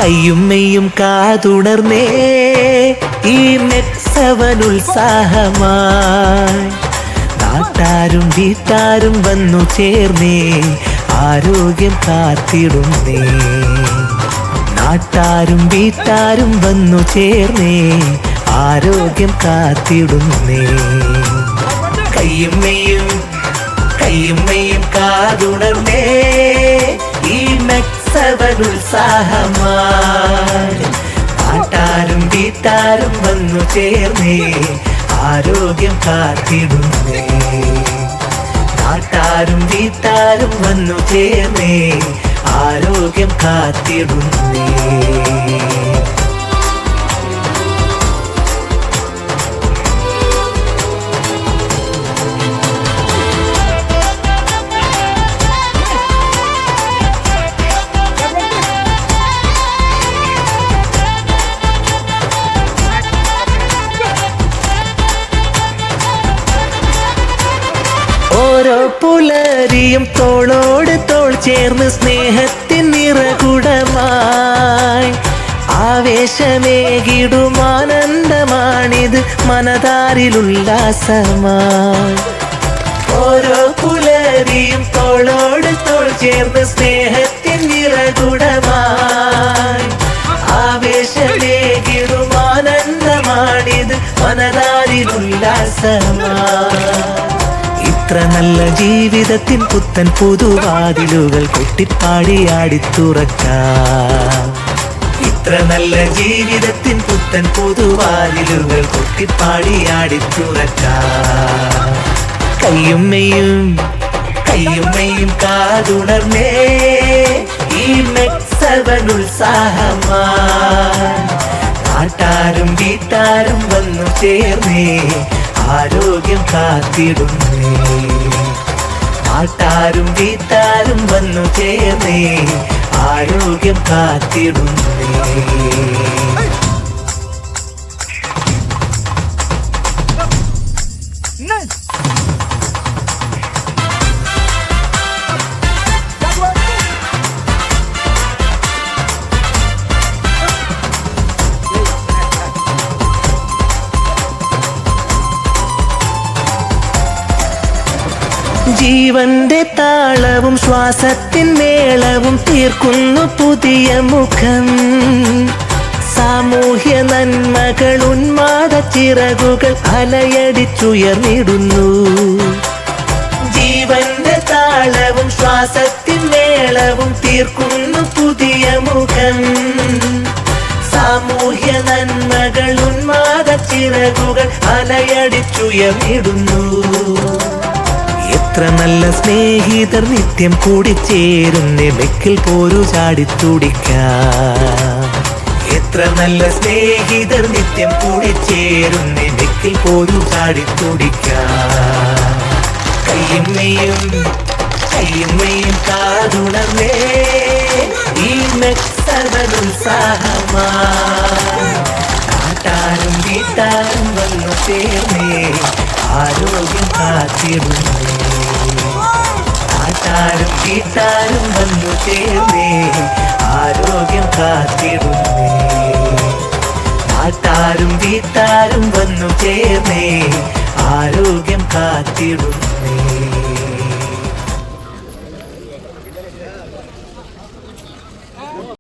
കയ്യും മെയ്യും കാതുണർന്നേ ഈ നെക്സവൻ ഉത്സാഹമായി. നാട്ടാരും വീട്ടാരും വന്നു ചേർന്നേ ആരോഗ്യം കാത്തിടുന്നേ. നാട്ടാരും വീട്ടാരും വന്നു ചേർന്നേ ആരോഗ്യം കാത്തിടുന്നേ. കയ്യും മെയ്യും കാതുണർന്നേ ഈ നെക്സവൻ ഉത്സാഹമായി. നാട്ടാരും വീട്ടാരും വന്നു ചേർന്നേ ആരോഗ്യം കാത്തിടുന്നേ. നാട്ടാരും വീട്ടാരും വന്നു ചേർന്നേ ആരോഗ്യം കാത്തിടുന്നേ. ഓരോ പുലരിയും തോളോട് തോൾ ചേർന്ന് സ്നേഹത്തിൻ നിറകുടമായി. ആവേശമേകിടും ആനന്ദമാണിത് മനതാരിലുല്ലാസമായി. ഓരോ പുലരിയും തോളോട് തോൾ ചേർന്ന് സ്നേഹത്തിൻ നിറകുടമായി. ആവേശമേകിടും ആനന്ദമാണിത് മനതാരിലുല്ലാസമായി. ഇത്ര നല്ല ജീവിതത്തിൻ പുത്തൻ പുതുവാതിലുകൾ കൊട്ടിപ്പാടിയാടിത്തുറക്കാം. ഇത്ര നല്ല ജീവിതത്തിൻ പുത്തൻ പുതുവാതിലുകൾ കൊട്ടിപ്പാടിയാടിത്തുറക്കാം. കയ്യും മെയ്യും കാതുണർന്നേ ഈ നെക്സവൻ ഉത്സാഹമായി. നാട്ടാരും വീട്ടാരും വന്നു ചേർന്നേ ആരോഗ്യം കാത്തിടുന്നേ. നാട്ടാരും വീട്ടാരും വന്നു ചേർന്നേ ആരോഗ്യം കാത്തിടുന്നേ. ജീവന്റെ താളവും ശ്വാസത്തിൻ മേളവും തീർക്കുന്നു പുതിയ മുഖം. സാമൂഹ്യ നന്മകൾ ഉന്മാദ ചിറകുകൾ അലയടിച്ചുയർന്നിടുന്നു. ജീവന്റെ താളവും ശ്വാസത്തിൻ മേളവും തീർക്കുന്നു പുതിയ മുഖം. സാമൂഹ്യ നന്മകൾ ഉന്മാദ ചിറകുകൾ അലയടിച്ചുയർന്നിടുന്നു. എത്ര നല്ല സ്നേഹിതർ നിത്യം കൂടിച്ചേരുന്നേ ബെക്കിൽ പോരു ചാടിത്തുടിക്കാം. എത്ര നല്ല സ്നേഹിതർ നിത്യം കൂടിച്ചേരുന്നേ ബെക്കിൽ പോരു ചാടിത്തുടിക്കാം. കയ്യും മെയ്യും കാതുണർന്നേ ഈ നെക്സവൻ ഉത്സാഹമായി. നാട്ടാരും വീട്ടാരും വന്നു ചേർന്നേ ആരോഗ്യം കാത്തിടുന്നേ. നാട്ടാരും വീട്ടാരും വന്നു ചേർന്നേ ആരോഗ്യം കാത്തിടുന്നേ. നാട്ടാരും വീട്ടാരും വന്നു ചേർന്നേ ആരോഗ്യം കാത്തിടുന്നേ.